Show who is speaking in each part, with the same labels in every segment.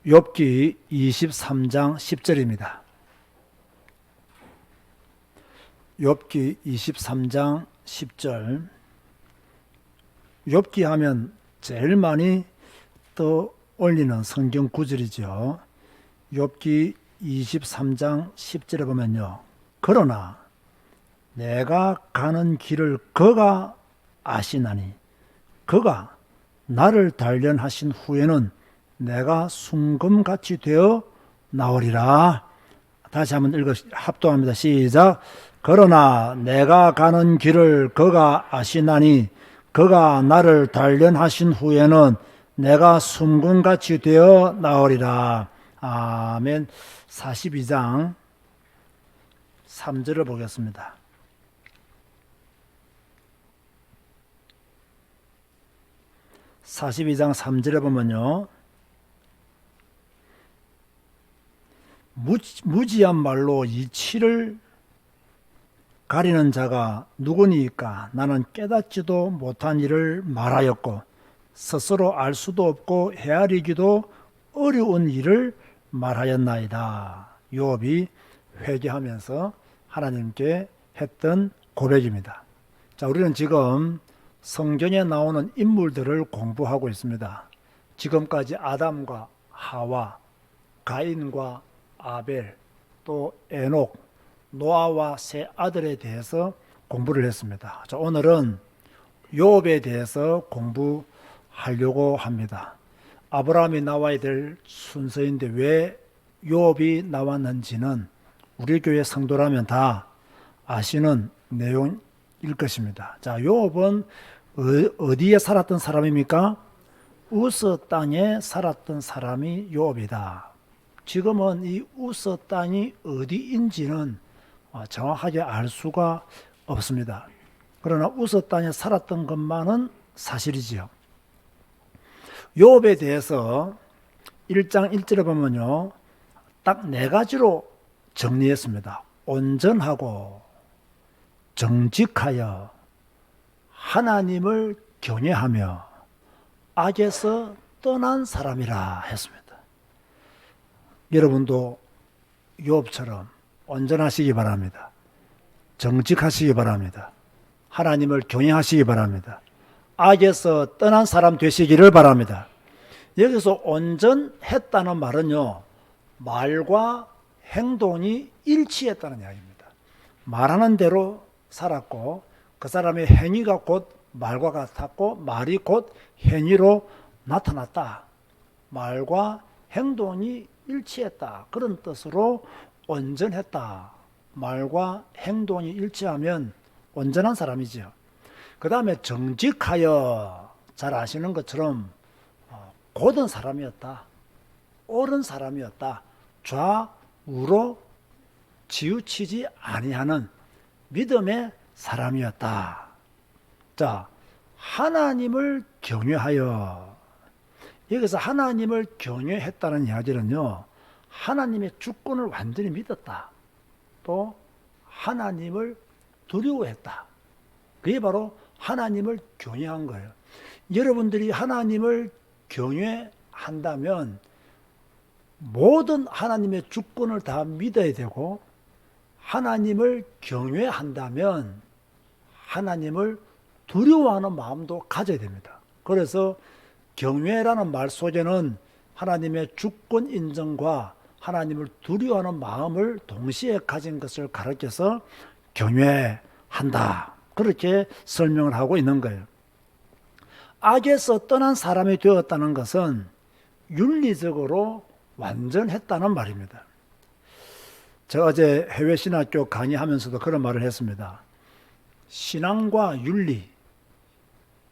Speaker 1: 욥기 23장 10절입니다. 욥기 23장 10절. 욥기 하면 제일 많이 떠올리는 성경 구절이죠. 욥기 23장 10절에 보면요. 그러나 내가 가는 길을 그가 아시나니 그가 나를 단련하신 후에는 내가 순금같이 되어 나오리라. 다시 한번 합독합니다. 시작. 그러나 내가 가는 길을 그가 아시나니 그가 나를 단련하신 후에는 내가 순금같이 되어 나오리라. 아멘. 42장 3절을 보겠습니다. (42장) 3절에 보면요. 무지한 말로 이치를 가리는 자가 누구니까? 나는 깨닫지도 못한 일을 말하였고 스스로 알 수도 없고 헤아리기도 어려운 일을 말하였나이다. 욥이 회개하면서 하나님께 했던 고백입니다. 자, 우리는 지금 성경에 나오는 인물들을 공부하고 있습니다. 지금까지 아담과 하와, 가인과 아벨, 또 에녹, 노아와 세 아들에 대해서 공부를 했습니다. 자, 오늘은 욥에 대해서 공부하려고 합니다. 아브라함이 나와야 될 순서인데 왜 욥이 나왔는지는 우리 교회 성도라면 다 아시는 내용일 것입니다. 자, 욥은 어디에 살았던 사람입니까? 우스 땅에 살았던 사람이 욥이다. 지금은 이 우스 땅이 어디인지는 정확하게 알 수가 없습니다. 그러나 우스 땅에 살았던 것만은 사실이지요. 욥에 대해서 1장 1절에 보면요. 딱 네 가지로 정리했습니다. 온전하고 정직하여 하나님을 경외하며 악에서 떠난 사람이라 했습니다. 여러분도 욥처럼 온전하시기 바랍니다. 정직하시기 바랍니다. 하나님을 경외하시기 바랍니다. 악에서 떠난 사람 되시기를 바랍니다. 여기서 온전했다는 말은요, 말과 행동이 일치했다는 이야기입니다. 말하는 대로 살았고 그 사람의 행위가 곧 말과 같았고 말이 곧 행위로 나타났다. 말과 행동이 일치했다. 그런 뜻으로 온전했다. 말과 행동이 일치하면 온전한 사람이죠. 그 다음에 정직하여, 잘 아시는 것처럼 곧은 사람이었다. 옳은 사람이었다. 좌우로 치우치지 아니하는 믿음의 사람이었다. 자, 하나님을 경외하여. 여기서 하나님을 경외했다는 이야기는요, 하나님의 주권을 완전히 믿었다. 또 하나님을 두려워했다. 그게 바로 하나님을 경외한 거예요. 여러분들이 하나님을 경외한다면 모든 하나님의 주권을 다 믿어야 되고, 하나님을 경외한다면 하나님을 두려워하는 마음도 가져야 됩니다. 그래서 경외라는 말 속에는 하나님의 주권 인정과 하나님을 두려워하는 마음을 동시에 가진 것을 가르쳐서 경외한다. 그렇게 설명을 하고 있는 거예요. 악에서 떠난 사람이 되었다는 것은 윤리적으로 완전했다는 말입니다. 제가 어제 해외신학교 강의하면서도 그런 말을 했습니다. 신앙과 윤리,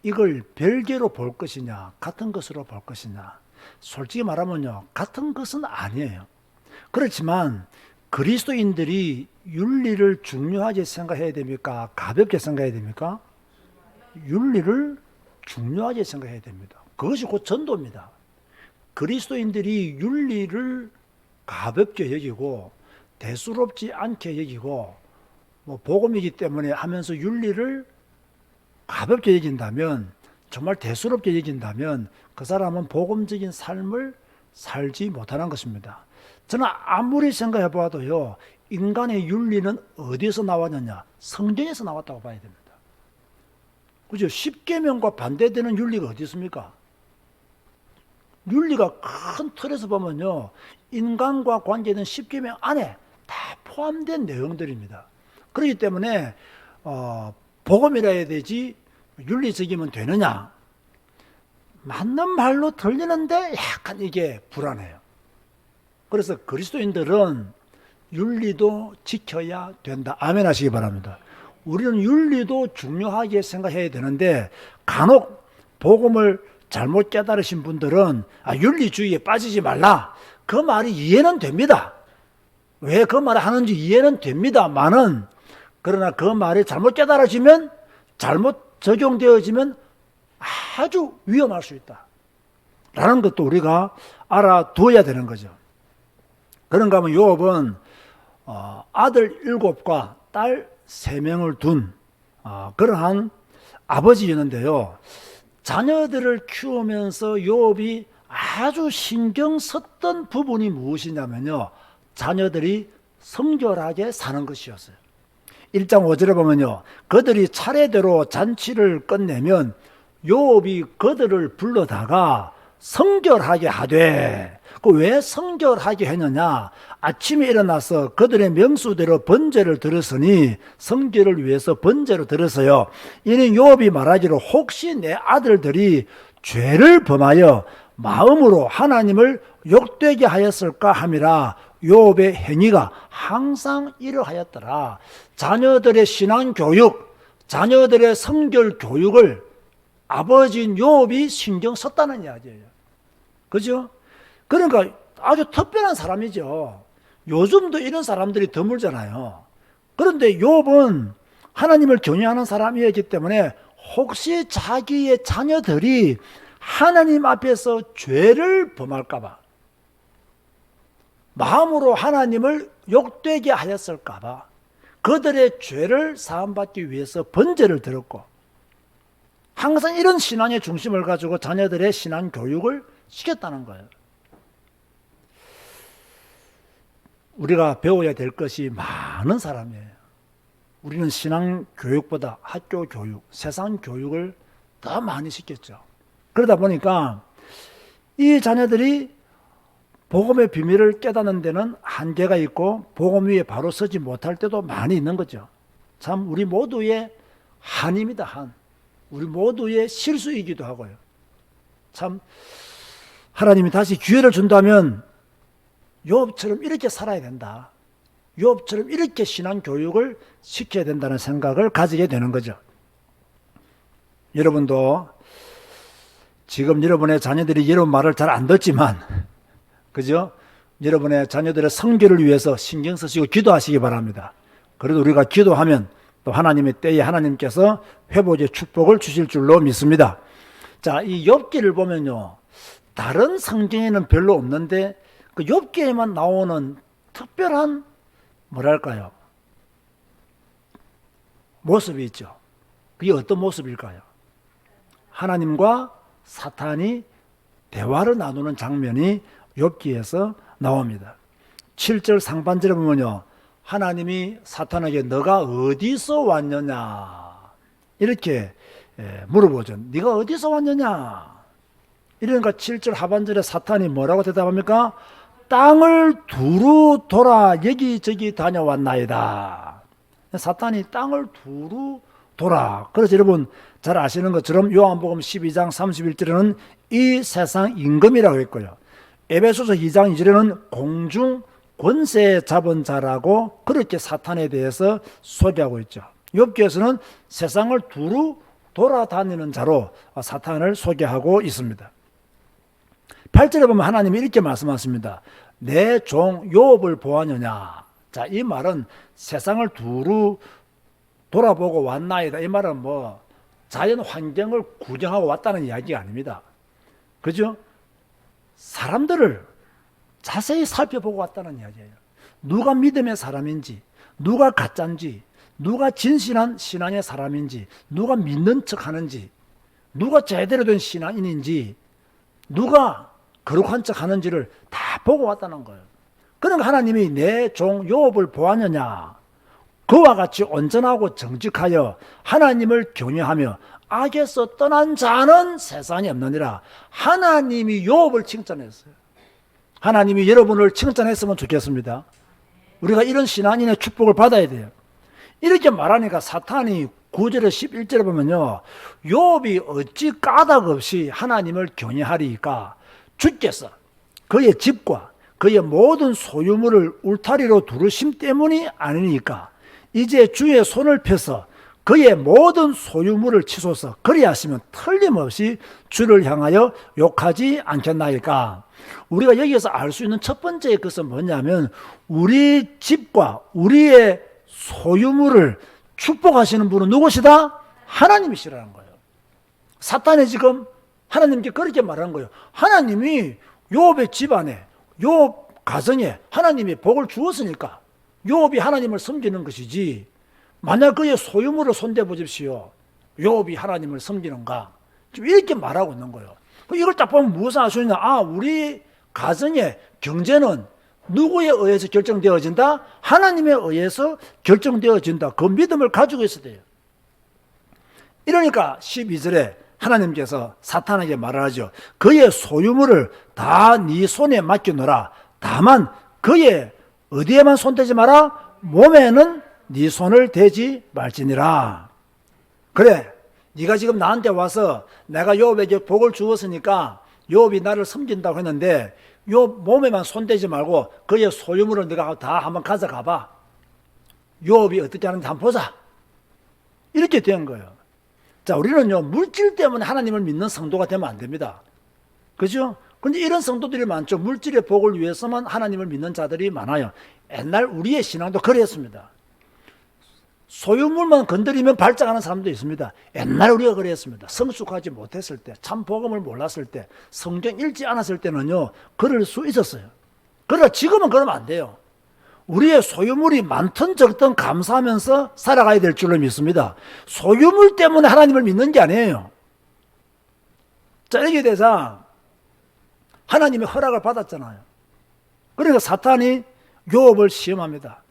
Speaker 1: 이걸 별개로 볼 것이냐, 같은 것으로 볼 것이냐. 솔직히 말하면요, 같은 것은 아니에요. 그렇지만 그리스도인들이 윤리를 중요하게 생각해야 됩니까? 가볍게 생각해야 됩니까? 윤리를 중요하게 생각해야 됩니다. 그것이 곧 전도입니다. 그리스도인들이 윤리를 가볍게 여기고 대수롭지 않게 여기고 복음이기 때문에 하면서 윤리를 가볍게 여긴다면, 정말 대수롭게 여긴다면 그 사람은 복음적인 삶을 살지 못하는 것입니다. 저는 아무리 생각해 봐도요, 인간의 윤리는 어디서 나왔느냐? 성경에서 나왔다고 봐야 됩니다. 그죠? 십계명과 반대되는 윤리가 어디 있습니까? 윤리가 큰 틀에서 보면요, 인간과 관계된 십계명 안에 다 포함된 내용들입니다. 그렇기 때문에 복음이라 해야 되지 윤리적이면 되느냐? 맞는 말로 들리는데 약간 이게 불안해요. 그래서 그리스도인들은 윤리도 지켜야 된다. 아멘 하시기 바랍니다. 우리는 윤리도 중요하게 생각해야 되는데 간혹 복음을 잘못 깨달으신 분들은 윤리주의에 빠지지 말라. 그 말이 이해는 됩니다. 왜 그 말을 하는지 이해는 됩니다만은, 그러나 그 말이 잘못 깨달아지면, 잘못 적용되어지면 아주 위험할 수 있다 라는 것도 우리가 알아두어야 되는 거죠. 그런가 하면 요업은 아들 7과 딸 3명을 둔 그러한 아버지였는데요, 자녀들을 키우면서 요업이 아주 신경 썼던 부분이 무엇이냐면요, 자녀들이 성결하게 사는 것이었어요. 1장 5절에 보면요, 그들이 차례대로 잔치를 끝내면 요업이 그들을 불러다가 성결하게 하되, 그 왜 성결하게 했느냐? 아침에 일어나서 그들의 명수대로 번제를 드렸으니, 성결을 위해서 번제로 드렸어요. 이는 요업이 말하기로 혹시 내 아들들이 죄를 범하여 마음으로 하나님을 욕되게 하였을까 함이라. 요업의 행위가 항상 이러하였더라. 자녀들의 신앙 교육, 자녀들의 성결 교육을 아버지인 요업이 신경 썼다는 이야기예요. 그죠? 그러니까 아주 특별한 사람이죠. 요즘도 이런 사람들이 드물잖아요. 그런데 요업은 하나님을 경외하는 사람이었기 때문에 혹시 자기의 자녀들이 하나님 앞에서 죄를 범할까 봐, 마음으로 하나님을 욕되게 하였을까 봐 그들의 죄를 사함받기 위해서 번제를 드렸고, 항상 이런 신앙의 중심을 가지고 자녀들의 신앙 교육을 시켰다는 거예요. 우리가 배워야 될 것이 많은 사람이에요. 우리는 신앙 교육보다 학교 교육, 세상 교육을 더 많이 시켰죠. 그러다 보니까 이 자녀들이 복음의 비밀을 깨닫는 데는 한계가 있고 복음 위에 바로 서지 못할 때도 많이 있는 거죠. 참 우리 모두의 한입니다. 한. 우리 모두의 실수이기도 하고요. 참 하나님이 다시 기회를 준다면 요업처럼 이렇게 살아야 된다. 요업처럼 이렇게 신앙 교육을 시켜야 된다는 생각을 가지게 되는 거죠. 여러분도 지금 여러분의 자녀들이 여러분 말을 잘 안 듣지만, 그죠? 여러분의 자녀들의 성결을 위해서 신경 쓰시고 기도하시기 바랍니다. 그래도 우리가 기도하면 또 하나님의 때에 하나님께서 회복의 축복을 주실 줄로 믿습니다. 자, 이 욥기를 보면요, 다른 성경에는 별로 없는데 그 욥기에만 나오는 특별한 뭐랄까요, 모습이 있죠. 그게 어떤 모습일까요? 하나님과 사탄이 대화를 나누는 장면이 욥기에서 나옵니다. 7절 상반절에 보면요, 하나님이 사탄에게 너가 어디서 왔느냐 이렇게 물어보죠. 네가 어디서 왔느냐. 이러니까 7절 하반절에 사탄이 뭐라고 대답합니까? 땅을 두루 돌아 여기저기 다녀왔나이다. 사탄이 땅을 두루 돌아. 그래서 여러분 잘 아시는 것처럼 요한복음 12장 31절에는 이 세상 임금이라고 했고요, 에베소서 2장 2절에는 공중 권세 잡은 자라고 그렇게 사탄에 대해서 소개하고 있죠. 욥기에서는 세상을 두루 돌아다니는 자로 사탄을 소개하고 있습니다. 8절에 보면 하나님이 이렇게 말씀하십니다. 내 종 욥을 보았느냐. 자, 이 말은 세상을 두루 돌아보고 왔나이다. 이 말은 뭐 자연 환경을 구경하고 왔다는 이야기가 아닙니다. 그죠? 사람들을 자세히 살펴보고 왔다는 이야기예요. 누가 믿음의 사람인지, 누가 가짜인지, 누가 진실한 신앙의 사람인지, 누가 믿는 척 하는지, 누가 제대로 된 신앙인인지, 누가 거룩한 척 하는지를 다 보고 왔다는 거예요. 그러니까 하나님이 내 종 욥을 보았느냐, 그와 같이 온전하고 정직하여 하나님을 경외하며 악에서 떠난 자는 세상에 없느니라. 하나님이 욥을 칭찬했어요. 하나님이 여러분을 칭찬했으면 좋겠습니다. 우리가 이런 신앙인의 축복을 받아야 돼요. 이렇게 말하니까 사탄이 9절에 11절에 보면요, 욥이 어찌 까닭 없이 하나님을 경외하리이까? 주께서 그의 집과 그의 모든 소유물을 울타리로 두르심 때문이 아니니까 이제 주의 손을 펴서 그의 모든 소유물을 치소서. 그리하시면 틀림없이 주를 향하여 욕하지 않겠나이까? 우리가 여기에서 알 수 있는 첫 번째 것은 뭐냐면, 우리 집과 우리의 소유물을 축복하시는 분은 누구시다? 하나님이시라는 거예요. 사탄이 지금 하나님께 그렇게 말하는 거예요. 하나님이 욥의 집안에, 욥 가정에 하나님이 복을 주었으니까 욥이 하나님을 섬기는 것이지, 만약 그의 소유물을 손대보십시오, 욥이 하나님을 섬기는가? 지금 이렇게 말하고 있는 거예요. 이걸 딱 보면 무엇을 알 수 있냐? 아, 우리 가정의 경제는 누구에 의해서 결정되어진다? 하나님에 의해서 결정되어진다. 그 믿음을 가지고 있어야 돼요. 이러니까 12절에 하나님께서 사탄에게 말을 하죠. 그의 소유물을 다 네 손에 맡겨놓으라. 다만 그의 어디에만 손대지 마라? 몸에는 네 손을 대지 말지니라. 그래, 네가 지금 나한테 와서 내가 욥에게 복을 주었으니까 욥이 나를 섬긴다고 했는데, 욥 몸에만 손대지 말고 그의 소유물을 네가 다 한번 가져가봐. 욥이 어떻게 하는지 한번 보자. 이렇게 된 거예요. 자, 우리는요, 물질 때문에 하나님을 믿는 성도가 되면 안 됩니다. 그죠? 근데 이런 성도들이 많죠. 물질의 복을 위해서만 하나님을 믿는 자들이 많아요. 옛날 우리의 신앙도 그랬습니다. 소유물만 건드리면 발작하는 사람도 있습니다. 옛날 우리가 그랬습니다. 성숙하지 못했을 때, 참 복음을 몰랐을 때, 성경 읽지 않았을 때는요, 그럴 수 있었어요. 그러나 지금은 그러면 안 돼요. 우리의 소유물이 많든 적든 감사하면서 살아가야 될 줄로 믿습니다. 소유물 때문에 하나님을 믿는 게 아니에요. 자, 이렇게 돼서 하나님의 허락을 받았잖아요. 그러니까 사탄이 욥을 시험합니다.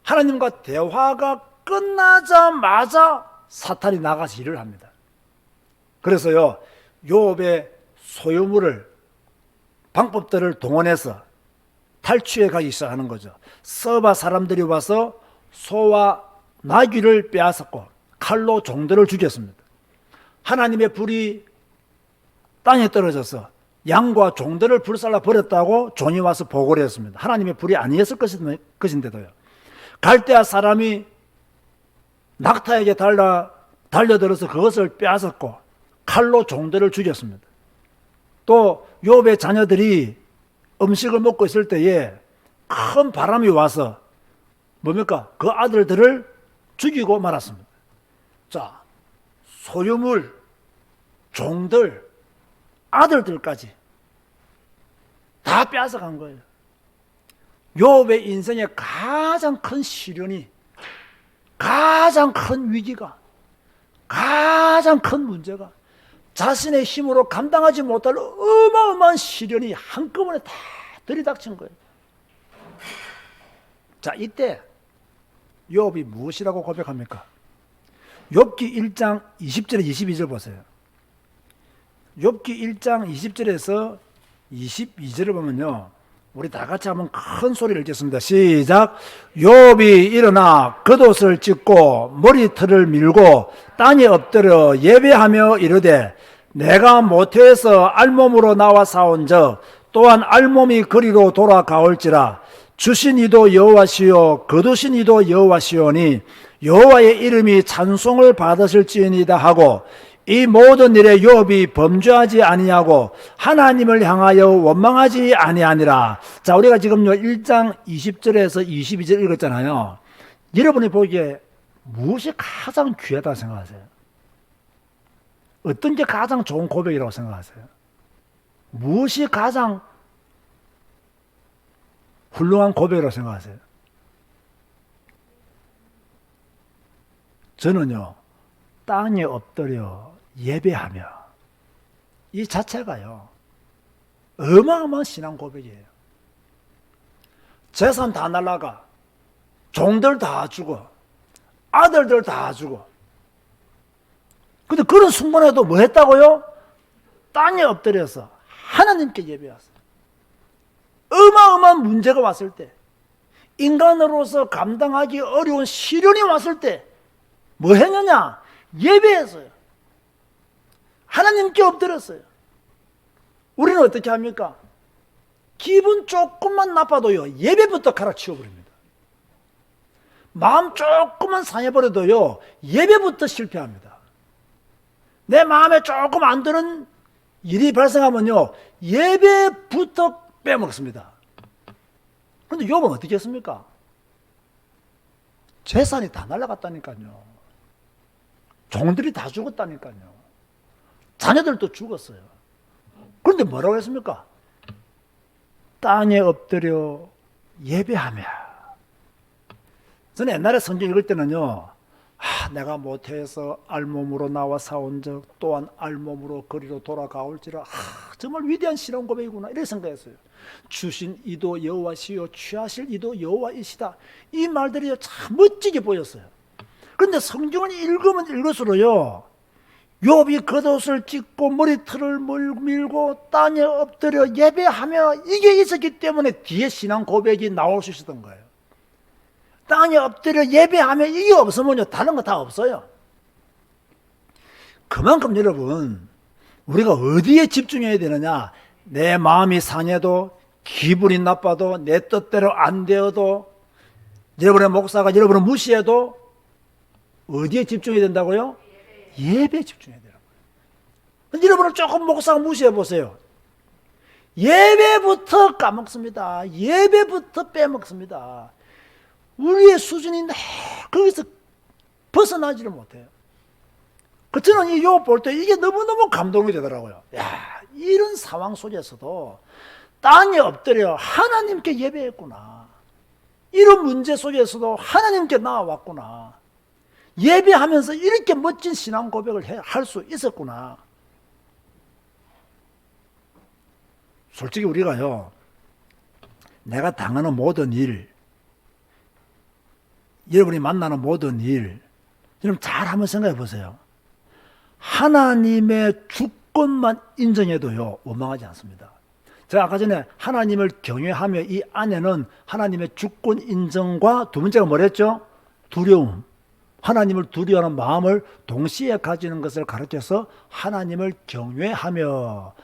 Speaker 1: 하나님과 대화가 끝나자마자 사탄이 나가서 일을 합니다. 그래서요, 욥의 소유물을, 방법들을 동원해서 탈취해 가기 시작하는 거죠. 서바 사람들이 와서 소와 나귀를 빼앗았고 칼로 종들을 죽였습니다. 하나님의 불이 땅에 떨어져서 양과 종들을 불살라 버렸다고 종이 와서 보고를 했습니다. 하나님의 불이 아니었을 것인데도요. 갈대아 사람이 낙타에게 달려들어서 그것을 빼앗았고 칼로 종들을 죽였습니다. 또 욥의 자녀들이 음식을 먹고 있을 때에 큰 바람이 와서 뭡니까? 그 아들들을 죽이고 말았습니다. 자, 소유물, 종들, 아들들까지 다 빼앗아간 거예요. 욥의 인생의 가장 큰 시련이, 가장 큰 위기가, 가장 큰 문제가 자신의 힘으로 감당하지 못할 어마어마한 시련이 한꺼번에 다 들이닥친 거예요. 자, 이때 욥이 무엇이라고 고백합니까? 욥기 1장 20절에 22절 보세요. 욥기 1장 20절에서 22절을 보면요, 우리 다 같이 한번 큰 소리를 읽겠습니다. 시작. 욥이 일어나 겉옷을 찢고 머리털을 밀고 땅에 엎드려 예배하며 이르되, 내가 모태에서 알몸으로 나와 싸운즉 또한 알몸이 거리로 돌아가올지라. 주신 이도 여호와시요 거두신 이도 여호와시오니 여호와의 이름이 찬송을 받으실지니이다 하고, 이 모든 일에 욥이 범죄하지 아니하고 하나님을 향하여 원망하지 아니하니라. 자, 우리가 지금요 1장 20절에서 22절 읽었잖아요. 여러분이 보기에 무엇이 가장 귀하다고 생각하세요? 어떤 게 가장 좋은 고백이라고 생각하세요? 무엇이 가장 훌륭한 고백이라고 생각하세요? 저는요, 땅에 엎드려 예배하며, 이 자체가요, 어마어마한 신앙 고백이에요. 재산 다 날라가, 종들 다 죽어, 아들들 다 죽어. 근데 그런 순간에도 뭐 했다고요? 땅에 엎드려서 하나님께 예배했어요. 어마어마한 문제가 왔을 때, 인간으로서 감당하기 어려운 시련이 왔을 때 뭐 했느냐? 예배했어요. 하나님께 엎드렸어요. 우리는 어떻게 합니까? 기분 조금만 나빠도요, 예배부터 갈아치워버립니다. 마음 조금만 상해버려도요, 예배부터 실패합니다. 내 마음에 조금 안 드는 일이 발생하면요, 예배부터 빼먹습니다. 그런데 욥은 어떻게 했습니까? 재산이 다 날아갔다니까요. 종들이 다 죽었다니까요. 자녀들도 죽었어요. 그런데 뭐라고 했습니까? 땅에 엎드려 예배하며. 저는 옛날에 성경 읽을 때는요, 내가 모태에서 알몸으로 나와 사온 적 또한 알몸으로 거리로 돌아가올지라, 정말 위대한 신앙 고백이구나 이렇게 생각했어요. 주신 이도 여호와시요 취하실 이도 여호와이시다, 이 말들이 참 멋지게 보였어요. 그런데 성경을 읽으면 읽을수록요, 욥이 겉옷을 찢고 머리털을 밀고 땅에 엎드려 예배하며, 이게 있었기 때문에 뒤에 신앙 고백이 나올 수 있었던 거예요. 땅에 엎드려 예배하며 이게 없으면요, 다른 거 다 없어요. 그만큼 여러분, 우리가 어디에 집중해야 되느냐? 내 마음이 상해도, 기분이 나빠도, 내 뜻대로 안 되어도, 여러분의 목사가 여러분을 무시해도 어디에 집중해야 된다고요? 예배에 집중해야 되라고요. 여러분을 조금 목사가 무시해 보세요. 예배부터 까먹습니다. 예배부터 빼먹습니다. 우리의 수준이 거기서 벗어나지를 못해요. 저는 이 욥 볼 때 이게 너무너무 감동이 되더라고요. 야, 이런 상황 속에서도 땅에 엎드려 하나님께 예배했구나. 이런 문제 속에서도 하나님께 나아왔구나. 예배하면서 이렇게 멋진 신앙 고백을 할 수 있었구나. 솔직히 우리가요, 내가 당하는 모든 일, 여러분이 만나는 모든 일, 여러분 잘 한번 생각해 보세요. 하나님의 주권만 인정해도요, 원망하지 않습니다. 제가 아까 전에 하나님을 경외하며, 이 안에는 하나님의 주권 인정과 두 번째가 뭐랬죠? 두려움. 하나님을 두려워하는 마음을 동시에 가지는 것을 가르쳐서 하나님을 경외하며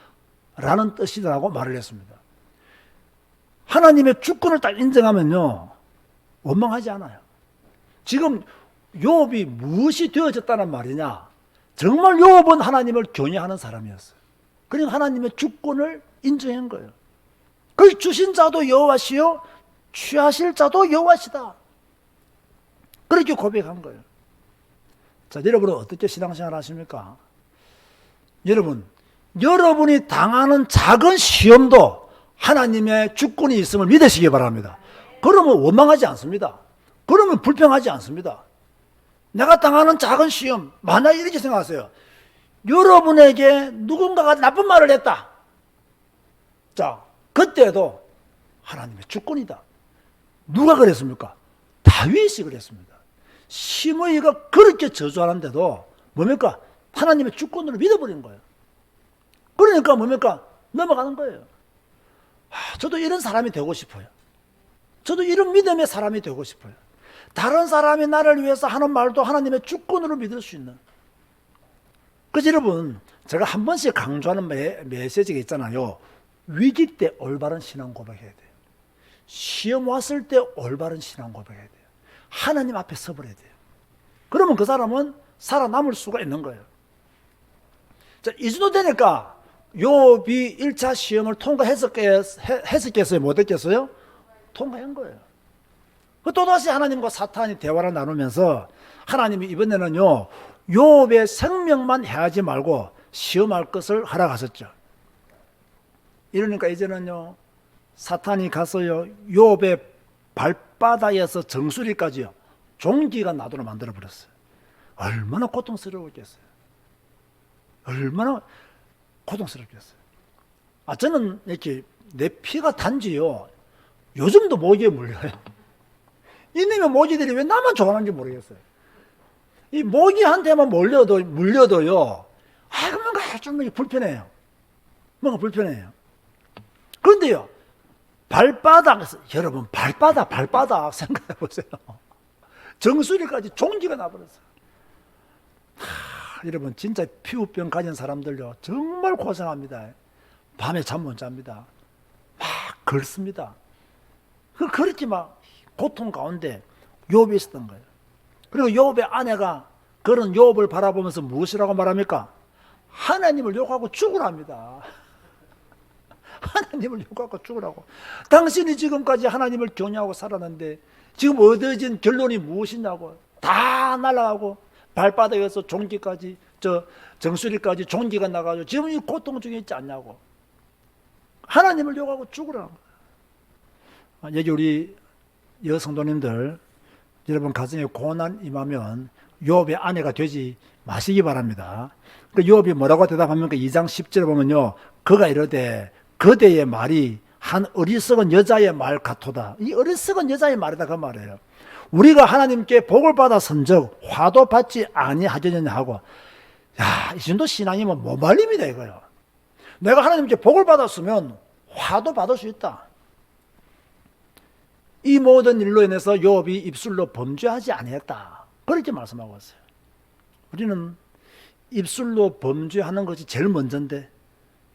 Speaker 1: 라는 뜻이라고 말을 했습니다. 하나님의 주권을 딱 인정하면요, 원망하지 않아요. 지금 욥이 무엇이 되어졌다는 말이냐? 정말 욥은 하나님을 경외하는 사람이었어요. 그러니까 하나님의 주권을 인정한 거예요. 그 주신 자도 여호와시요 취하실 자도 여호와시다, 그렇게 고백한 거예요. 자, 여러분은 어떻게 신앙생활 하십니까? 여러분이 당하는 작은 시험도 하나님의 주권이 있음을 믿으시기 바랍니다. 그러면 원망하지 않습니다. 그러면 불평하지 않습니다. 내가 당하는 작은 시험, 만약 이렇게 생각하세요. 여러분에게 누군가가 나쁜 말을 했다. 자, 그때도 하나님의 주권이다. 누가 그랬습니까? 다윗이 그랬습니다. 시므이가 그렇게 저주하는데도 뭡니까? 하나님의 주권으로 믿어버린 거예요. 그러니까 뭡니까? 넘어가는 거예요. 저도 이런 사람이 되고 싶어요. 저도 이런 믿음의 사람이 되고 싶어요. 다른 사람이 나를 위해서 하는 말도 하나님의 주권으로 믿을 수 있는. 그래서 여러분, 제가 한 번씩 강조하는 메시지가 있잖아요. 위기 때 올바른 신앙 고백해야 돼요. 시험 왔을 때 올바른 신앙 고백해야 돼요. 하나님 앞에 서버려야 돼요. 그러면 그 사람은 살아남을 수가 있는 거예요. 자, 이 정도 되니까 욥이 1차 시험을 통과했었겠어요? 못했겠어요? 통과한 거예요. 또다시 하나님과 사탄이 대화를 나누면서 하나님이 이번에는요, 욥의 생명만 해하지 말고 시험할 것을 허락하셨죠. 이러니까 이제는요, 사탄이 가서요, 욥의 발바닥에서 정수리까지요, 종기가 나도록 만들어 버렸어요. 얼마나 고통스러웠겠어요. 얼마나 고통스럽겠어요. 저는 이렇게 내 피가 단지요. 요즘도 모기에 물려요. 이놈의 모기들이 왜 나만 좋아하는지 모르겠어요. 이 모기한테만 물려도요. 뭔가 좀 불편해요. 뭔가 불편해요. 그런데요, 여러분, 발바닥 생각해 보세요. 정수리까지 종기가 나버렸어요. 여러분, 진짜 피부병 가진 사람들요, 정말 고생합니다. 밤에 잠 못 잡니다. 막 긁습니다. 그렇게 막 고통 가운데 욥이 있었던 거예요. 그리고 욥의 아내가 그런 욥을 바라보면서 무엇이라고 말합니까? 하나님을 욕하고 죽으랍니다. 하나님을 욕하고 죽으라고. 당신이 지금까지 하나님을 경외하고 살았는데 지금 얻어진 결론이 무엇이냐고. 다 날아가고 발바닥에서 종기까지 정수리까지 종기가 나가지고 지금 이 고통 중에 있지 않냐고. 하나님을 욕하고 죽으라고. 여기 우리 여성도님들, 여러분 가정에 고난 임하면 욥의 아내가 되지 마시기 바랍니다. 그 욥이 뭐라고 대답합니까? 2장 10절에 보면요, 그가 이르되 그대의 말이 한 어리석은 여자의 말 같도다. 이 어리석은 여자의 말이다 그 말이에요. 우리가 하나님께 복을 받아 선적 화도 받지 아니하겠느냐 하고. 이 정도 신앙이면 못 말립니다 이거요. 내가 하나님께 복을 받았으면 화도 받을 수 있다. 이 모든 일로 인해서 욥이 입술로 범죄하지 아니했다. 그렇게 말씀하고 있어요. 우리는 입술로 범죄하는 것이 제일 먼저인데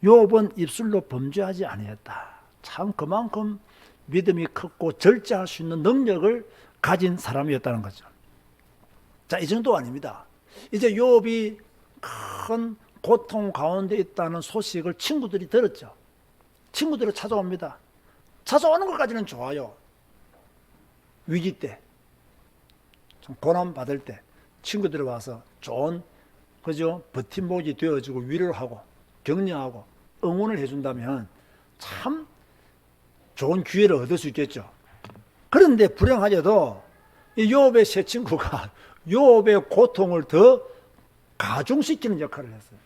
Speaker 1: 욥은 입술로 범죄하지 아니했다. 참 그만큼 믿음이 컸고 절제할 수 있는 능력을 가진 사람이었다는 거죠. 자, 이 정도 아닙니다. 이제 욥이 큰 고통 가운데 있다는 소식을 친구들이 들었죠. 친구들이 찾아옵니다. 찾아오는 것까지는 좋아요. 위기 때, 좀 고난 받을 때 친구들이 와서 좋은 버팀목이 되어주고 위로를 하고 격려하고 응원을 해준다면 참 좋은 기회를 얻을 수 있겠죠. 그런데 불행하게도 이 욥의 세 친구가 욥의 고통을 더 가중시키는 역할을 했어요.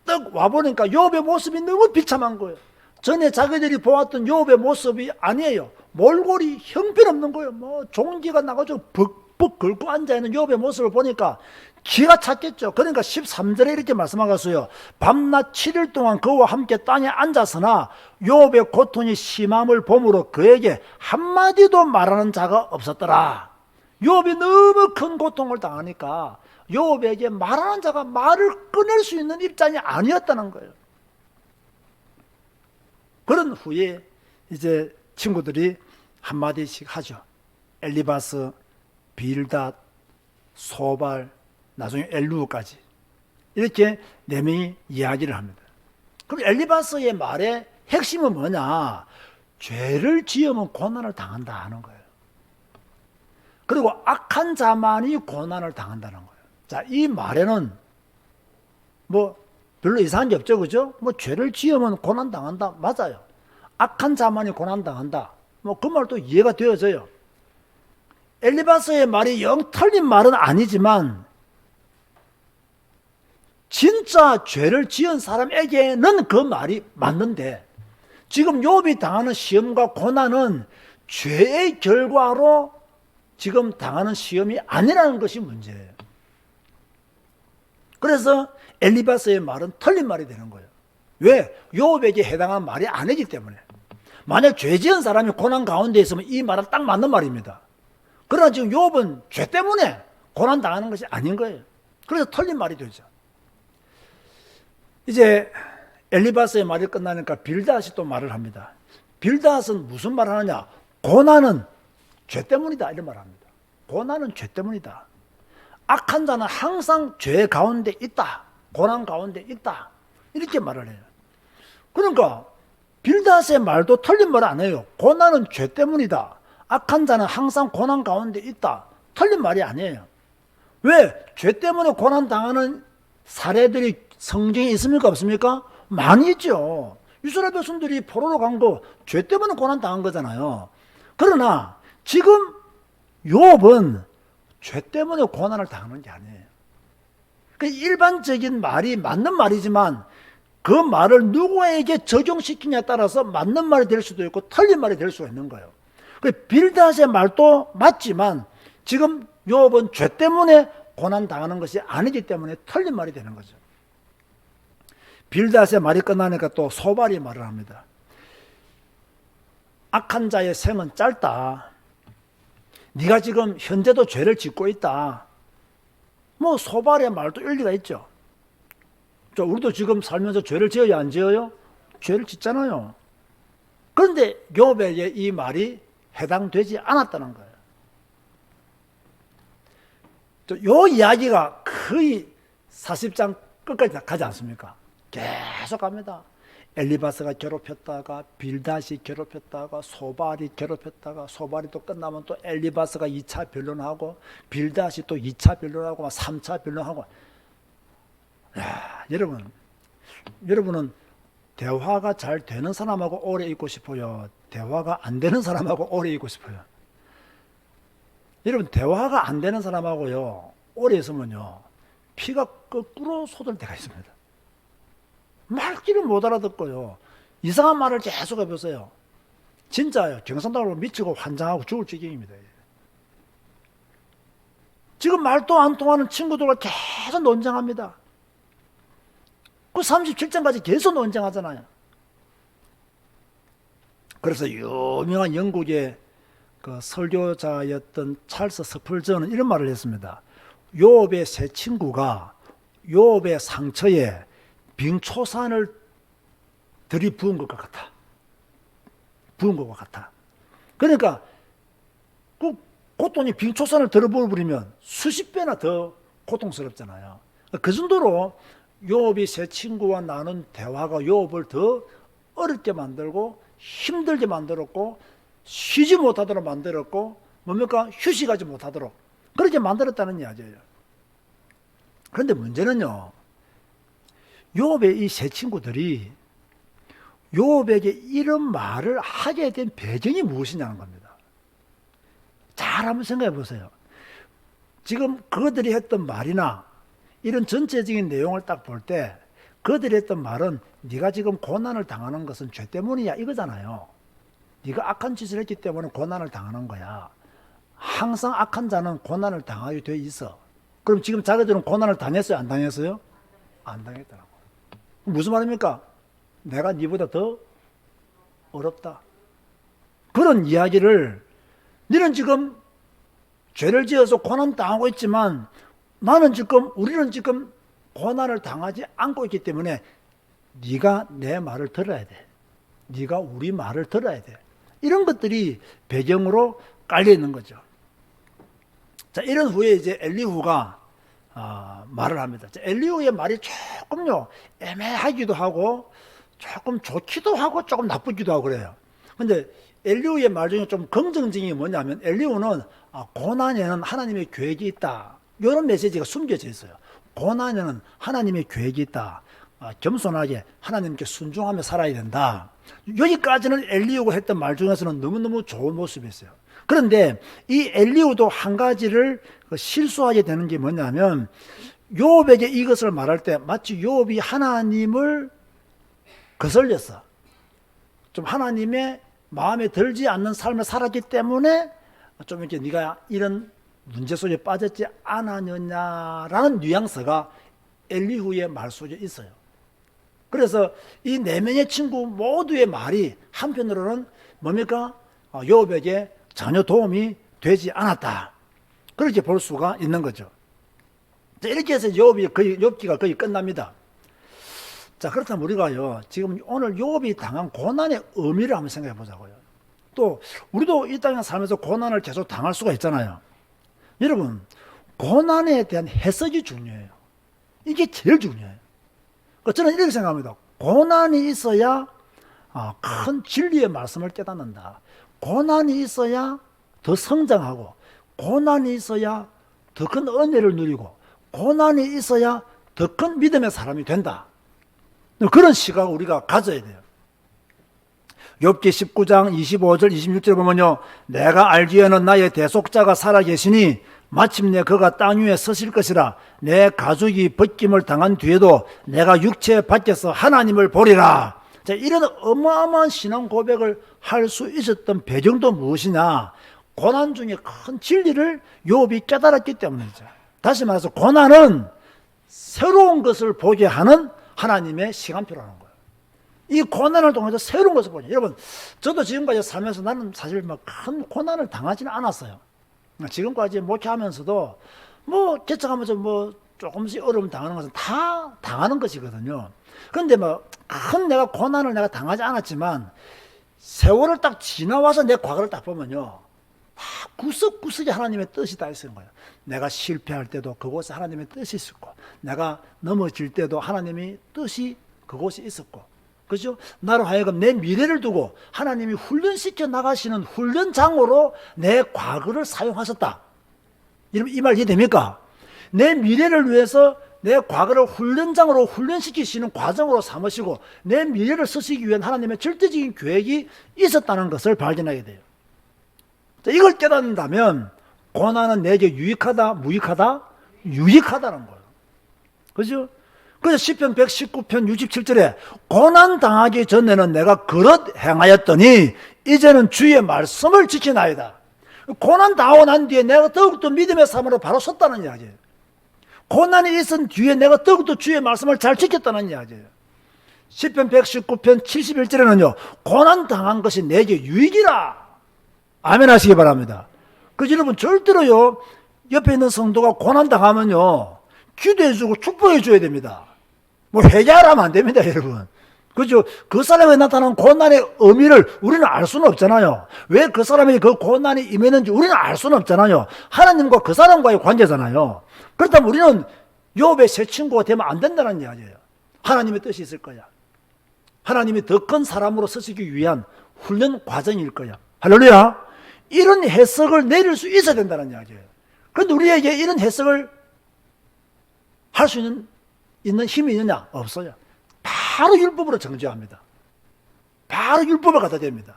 Speaker 1: 딱 와보니까 욥의 모습이 너무 비참한 거예요. 전에 자기들이 보았던 욥의 모습이 아니에요. 몰골이 형편없는 거예요. 종기가 나가지고 벅벅 긁고 앉아있는 욥의 모습을 보니까 기가 찼겠죠. 그러니까 13절에 이렇게 말씀하겠어요. 밤낮 7일 동안 그와 함께 땅에 앉았으나 욥의 고통이 심함을 보므로 그에게 한마디도 말하는 자가 없었더라. 욥이 너무 큰 고통을 당하니까 욥에게 말하는 자가 말을 끊을 수 있는 입장이 아니었다는 거예요. 그런 후에 이제 친구들이 한마디씩 하죠. 엘리바스, 빌닷, 소발, 나중에 엘루까지 이렇게 네 명이 이야기를 합니다. 그럼 엘리바스의 말의 핵심은 뭐냐? 죄를 지으면 고난을 당한다 하는 거예요. 그리고 악한 자만이 고난을 당한다는 거예요. 자, 이 말에는 별로 이상한 게 없죠, 그죠? 죄를 지으면 고난 당한다, 맞아요. 악한 자만이 고난 당한다. 그 말도 이해가 되어져요. 엘리바스의 말이 영 틀린 말은 아니지만 진짜 죄를 지은 사람에게는 그 말이 맞는데 지금 욥이 당하는 시험과 고난은 죄의 결과로 지금 당하는 시험이 아니라는 것이 문제예요. 그래서 엘리바스의 말은 틀린 말이 되는 거예요. 왜? 욥에게 해당하는 말이 아니기 때문에. 만약 죄 지은 사람이 고난 가운데 있으면 이 말은 딱 맞는 말입니다. 그러나 지금 욥은 죄 때문에 고난 당하는 것이 아닌 거예요. 그래서 틀린 말이 되죠. 이제 엘리바스의 말이 끝나니까 빌닷이 또 말을 합니다. 빌닷은 무슨 말을 하느냐? 고난은 죄 때문이다 이런 말을 합니다. 고난은 죄 때문이다. 악한 자는 항상 죄 가운데 있다. 고난 가운데 있다. 이렇게 말을 해요. 그러니까 빌닷의 말도 틀린 말 안 해요. 고난은 죄 때문이다. 악한 자는 항상 고난 가운데 있다. 틀린 말이 아니에요. 왜? 죄 때문에 고난 당하는 사례들이 성경에 있습니까? 없습니까? 많이 있죠. 이스라엘 백성들이 포로로 간 거 죄 때문에 고난 당한 거잖아요. 그러나 지금 욥은 죄 때문에 고난을 당하는 게 아니에요. 그 일반적인 말이 맞는 말이지만 그 말을 누구에게 적용시키냐에 따라서 맞는 말이 될 수도 있고 틀린 말이 될 수가 있는 거예요. 빌닷의 말도 맞지만 지금 욥은 죄 때문에 고난당하는 것이 아니기 때문에 틀린 말이 되는 거죠. 빌닷의 말이 끝나니까 또 소발이 말을 합니다. 악한 자의 생은 짧다. 네가 지금 현재도 죄를 짓고 있다. 뭐 소발의 말도 일리가 있죠. 우리도 지금 살면서 죄를 지어야 안 지어요? 죄를 짓잖아요. 그런데 욥에게 이 말이 해당되지 않았다는 거예요. 요 이야기가 거의 40장 끝까지 가지 않습니까? 계속 갑니다. 엘리바스가 괴롭혔다가 빌닷이 괴롭혔다가 소발이 괴롭혔다가 소발이 또 끝나면 또 엘리바스가 2차 변론하고 빌닷이 또 2차 변론하고 3차 변론하고. 야, 여러분은 대화가 잘 되는 사람하고 오래 있고 싶어요? 대화가 안 되는 사람하고 오래 있고 싶어요? 여러분, 대화가 안 되는 사람하고요 오래 있으면요 피가 거꾸로 솟을 때가 있습니다. 말귀를 못 알아듣고요 이상한 말을 계속 해보세요. 진짜요. 경상도로 미치고 환장하고 죽을 지경입니다. 지금 말도 안 통하는 친구들과 계속 논쟁합니다. 그 37장까지 계속 논쟁하잖아요. 그래서 유명한 영국의 그 설교자였던 찰스 스펄전은 이런 말을 했습니다. 욥의 세 친구가 욥의 상처에 빙초산을 들이부은 것과 같아. 부은 것과 같아. 그러니까 그 고통이 빙초산을 들어부어버리면 수십 배나 더 고통스럽잖아요. 그 정도로 욥이 세 친구와 나눈 대화가 욥을 더 어렵게 만들고 힘들게 만들었고 쉬지 못하도록 만들었고 뭡니까? 휴식하지 못하도록 그렇게 만들었다는 이야기예요. 그런데 문제는요 욥의 이 세 친구들이 욥에게 이런 말을 하게 된 배경이 무엇이냐는 겁니다. 잘 한번 생각해 보세요. 지금 그들이 했던 말이나 이런 전체적인 내용을 딱 볼 때 그들이 했던 말은 네가 지금 고난을 당하는 것은 죄 때문이야 이거잖아요. 네가 악한 짓을 했기 때문에 고난을 당하는 거야. 항상 악한 자는 고난을 당하게 돼 있어. 그럼 지금 자기들은 고난을 당했어요? 안 당했어요? 안 당했더라고. 무슨 말입니까? 내가 네보다 더 어렵다. 그런 이야기를 너는 지금 죄를 지어서 고난 당하고 있지만 우리는 지금 고난을 당하지 않고 있기 때문에 네가 내 말을 들어야 돼. 네가 우리 말을 들어야 돼. 이런 것들이 배경으로 깔려 있는 거죠. 자, 이런 후에 이제 엘리후가 말을 합니다. 자, 엘리후의 말이 조금요 애매하기도 하고 조금 좋기도 하고 조금 나쁘기도 하고 그래요. 근데 엘리후의 말 중에 좀 긍정적인 게 뭐냐면 엘리후는 고난에는 하나님의 계획이 있다. 이런 메시지가 숨겨져 있어요. 고난에는 하나님의 계획이 있다. 겸손하게 하나님께 순종하며 살아야 된다. 여기까지는 엘리후가 했던 말 중에서는 너무너무 좋은 모습이었어요. 그런데 이 엘리후도 한 가지를 실수하게 되는 게 뭐냐면 욥에게 이것을 말할 때 마치 욥이 하나님을 거슬렸어. 좀 하나님의 마음에 들지 않는 삶을 살았기 때문에 좀 이렇게 네가 이런 문제 속에 빠졌지 않았느냐라는 뉘앙스가 엘리후의 말 속에 있어요. 그래서 이 네 명의 친구 모두의 말이 한편으로는 뭡니까? 욥에게 전혀 도움이 되지 않았다. 그렇게 볼 수가 있는 거죠. 자, 이렇게 해서 욥기가 거의 끝납니다. 자, 그렇다면 우리가요, 지금 오늘 욥이 당한 고난의 의미를 한번 생각해 보자고요. 또, 우리도 이 땅에 살면서 고난을 계속 당할 수가 있잖아요. 여러분, 고난에 대한 해석이 중요해요. 이게 제일 중요해요. 저는 이렇게 생각합니다. 고난이 있어야 큰 진리의 말씀을 깨닫는다. 고난이 있어야 더 성장하고, 고난이 있어야 더 큰 은혜를 누리고, 고난이 있어야 더 큰 믿음의 사람이 된다. 그런 시각을 우리가 가져야 돼요. 욥기 19장 25절 26절 보면요, 내가 알기에는 나의 대속자가 살아계시니 마침내 그가 땅 위에 서실 것이라. 내 가죽이 벗김을 당한 뒤에도 내가 육체 밖에서 하나님을 보리라. 자, 이런 어마어마한 신앙 고백을 할 수 있었던 배경도 무엇이냐? 고난 중에 큰 진리를 욥이 깨달았기 때문이죠. 다시 말해서 고난은 새로운 것을 보게 하는 하나님의 시간표라는 거예요. 이 고난을 통해서 새로운 것을 보죠. 여러분, 저도 지금까지 살면서 나는 사실 뭐 큰 고난을 당하지는 않았어요. 지금까지 목회하면서도 뭐 개척하면서 뭐 조금씩 어려움 당하는 것은 다 당하는 것이거든요. 그런데 뭐 큰 내가 고난을 내가 당하지 않았지만 세월을 딱 지나와서 내 과거를 딱 보면요, 다 구석구석에 하나님의 뜻이 다 있는 거예요. 내가 실패할 때도 그곳에 하나님의 뜻이 있었고, 내가 넘어질 때도 하나님의 뜻이 그곳에 있었고, 그죠? 나로 하여금 내 미래를 두고 하나님이 훈련시켜 나가시는 훈련장으로 내 과거를 사용하셨다. 이 말 이해됩니까? 내 미래를 위해서 내 과거를 훈련장으로 훈련시키시는 과정으로 삼으시고 내 미래를 쓰시기 위한 하나님의 절대적인 계획이 있었다는 것을 발견하게 돼요. 이걸 깨닫는다면 고난은 내게 유익하다, 무익하다? 유익하다는 거예요. 그죠? 그래서 시편 119편 67절에 고난 당하기 전에는 내가 그릇 행하였더니 이제는 주의 말씀을 지키나이다. 고난 당하고 난 뒤에 내가 더욱더 믿음의 삶으로 바로 섰다는 이야기예요. 고난이 있은 뒤에 내가 더욱더 주의 말씀을 잘 지켰다는 이야기예요. 시편 119편 71절에는요, 고난 당한 것이 내게 유익이라. 아멘 하시기 바랍니다. 그래서 여러분 절대로요, 옆에 있는 성도가 고난 당하면요, 기도해주고 축복해줘야 됩니다. 뭐 회개하라면 안 됩니다, 여러분. 그죠? 그 사람에 나타난 고난의 의미를 우리는 알 수는 없잖아요. 왜 그 사람이 그 고난이 임했는지 우리는 알 수는 없잖아요. 하나님과 그 사람과의 관계잖아요. 그렇다면 우리는 욥의 새 친구가 되면 안 된다는 이야기예요. 하나님의 뜻이 있을 거야. 하나님이 더 큰 사람으로 쓰시기 위한 훈련 과정일 거야. 할렐루야. 이런 해석을 내릴 수 있어야 된다는 이야기예요. 그런데 우리에게 이런 해석을 할 수 있는 힘이 있느냐? 없어요. 바로 율법으로 정죄합니다. 바로 율법을 갖다 댑니다.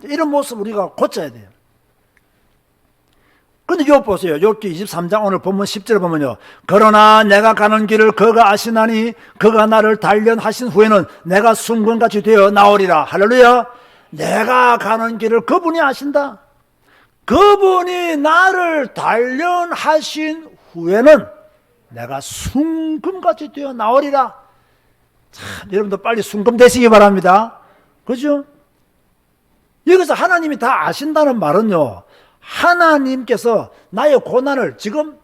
Speaker 1: 이런 모습 우리가 고쳐야 돼요. 그런데 욥 보세요. 욥기 23장 오늘 본문 10절에 보면요, 그러나 내가 가는 길을 그가 아시나니 그가 나를 단련하신 후에는 내가 순금같이 되어 나오리라. 할렐루야. 내가 가는 길을 그분이 아신다. 그분이 나를 단련하신 후에는 내가 순금같이 되어 나오리라. 참, 여러분도 빨리 순금 되시기 바랍니다. 그죠? 여기서 하나님이 다 아신다는 말은요, 하나님께서 나의 고난을 지금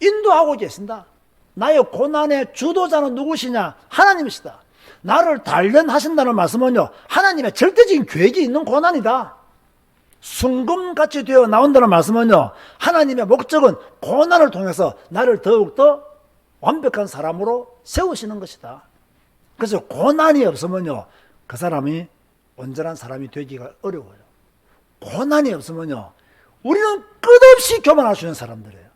Speaker 1: 인도하고 계신다. 나의 고난의 주도자는 누구시냐? 하나님이시다. 나를 단련하신다는 말씀은요, 하나님의 절대적인 계획이 있는 고난이다. 순금같이 되어 나온다는 말씀은요, 하나님의 목적은 고난을 통해서 나를 더욱더 완벽한 사람으로 세우시는 것이다. 그래서 고난이 없으면요, 그 사람이 온전한 사람이 되기가 어려워요. 고난이 없으면요, 우리는 끝없이 교만할 수 있는 사람들이에요.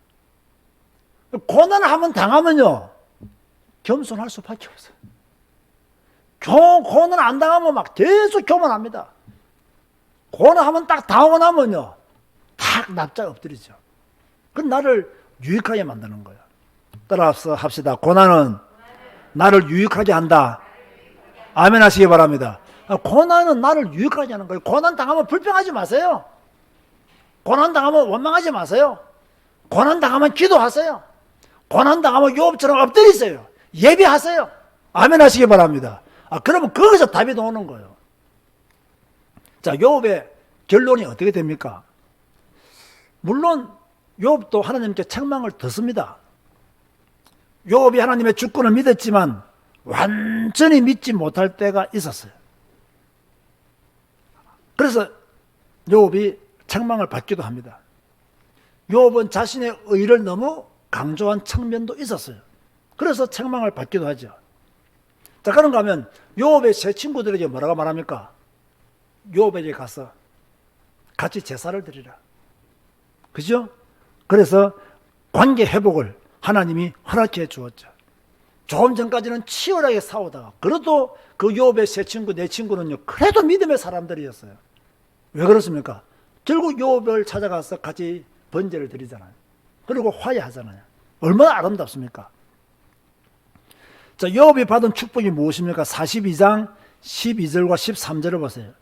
Speaker 1: 고난을 한번 당하면요, 겸손할 수밖에 없어요. 고난 안 당하면 막 계속 교만합니다. 고난 한번 딱 당하고 나면요, 탁 납작 엎드리죠. 그건 나를 유익하게 만드는 거예요. 따라서 합시다. 고난은 나를 유익하게 한다. 아멘 하시기 바랍니다. 고난은 나를 유익하게 하는 거예요. 고난 당하면 불평하지 마세요. 고난 당하면 원망하지 마세요. 고난 당하면 기도하세요. 고난 당하면 욥처럼 엎드리세요. 예배하세요. 아멘 하시기 바랍니다. 그러면 거기서 답이 나오는 거예요. 자, 욥의 결론이 어떻게 됩니까? 물론 욥도 하나님께 책망을 듣습니다. 욥이 하나님의 주권을 믿었지만 완전히 믿지 못할 때가 있었어요. 그래서 욥이 책망을 받기도 합니다. 욥은 자신의 의를 너무 강조한 측면도 있었어요. 그래서 책망을 받기도 하죠. 자, 그런가 하면 욥의 세 친구들에게 뭐라고 말합니까? 욥에게 가서 같이 제사를 드리라. 그죠? 그래서 관계 회복을 하나님이 허락해 주었죠. 조금 전까지는 치열하게 싸우다가, 그래도 그 욥의 세 친구, 네 친구는요, 그래도 믿음의 사람들이었어요. 왜 그렇습니까? 결국 욥을 찾아가서 같이 번제를 드리잖아요. 그리고 화해하잖아요. 얼마나 아름답습니까? 자, 욥이 받은 축복이 무엇입니까? 42장 12절과 13절을 보세요.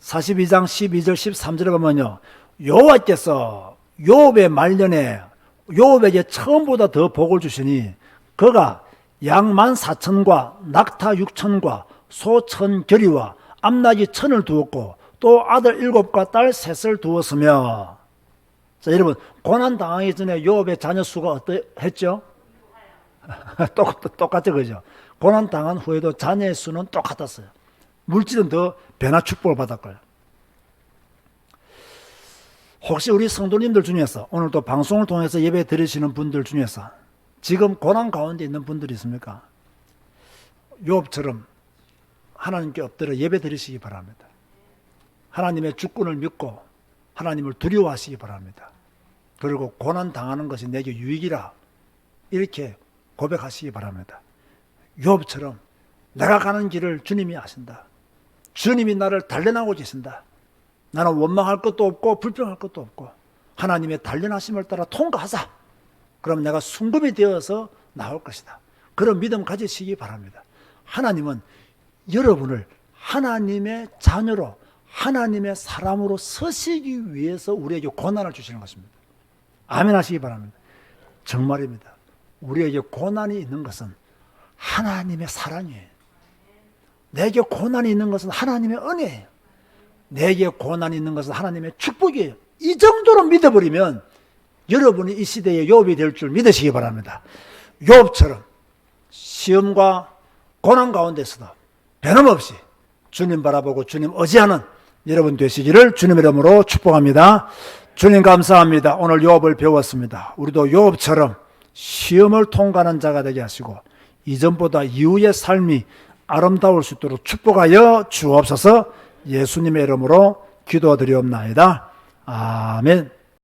Speaker 1: 42장 12절 13절을 보면요, 여호와께서 욥의 말년에 욥에게 처음보다 더 복을 주시니 그가 양 14,000과 낙타 6,000과 소 1,000결이와 암나귀 1,000을 두었고 또 아들 7과 딸 3을 두었으며. 자, 여러분, 고난 당하기 전에 욥의 자녀 수가 어떠했죠? 똑같죠, 그죠? 고난 당한 후에도 자녀의 수는 똑같았어요. 물질은 더 변화 축복을 받았고요. 혹시 우리 성도님들 중에서 오늘 또 방송을 통해서 예배 드리시는 분들 중에서 지금 고난 가운데 있는 분들이 있습니까? 욥처럼 하나님께 엎드려 예배 드리시기 바랍니다. 하나님의 주권을 믿고 하나님을 두려워하시기 바랍니다. 그리고 고난 당하는 것이 내게 유익이라 이렇게 고백하시기 바랍니다. 욥처럼 내가 가는 길을 주님이 아신다. 주님이 나를 단련하고 계신다. 나는 원망할 것도 없고 불평할 것도 없고 하나님의 단련하심을 따라 통과하자. 그럼 내가 순금이 되어서 나올 것이다. 그런 믿음 가지시기 바랍니다. 하나님은 여러분을 하나님의 자녀로 하나님의 사람으로 서시기 위해서 우리에게 고난을 주시는 것입니다. 아멘 하시기 바랍니다. 정말입니다. 우리에게 고난이 있는 것은 하나님의 사랑이에요. 내게 고난이 있는 것은 하나님의 은혜예요. 내게 고난이 있는 것은 하나님의 축복이에요. 이 정도로 믿어버리면 여러분이 이 시대의 욥이 될 줄 믿으시기 바랍니다. 욥처럼 시험과 고난 가운데서도 변함없이 주님 바라보고 주님 의지하는 여러분 되시기를 주님의 이름으로 축복합니다. 주님 감사합니다. 오늘 욥을 배웠습니다. 우리도 욥처럼 시험을 통과하는 자가 되게 하시고 이전보다 이후의 삶이 아름다울 수 있도록 축복하여 주옵소서. 예수님의 이름으로 기도드리옵나이다. 아멘.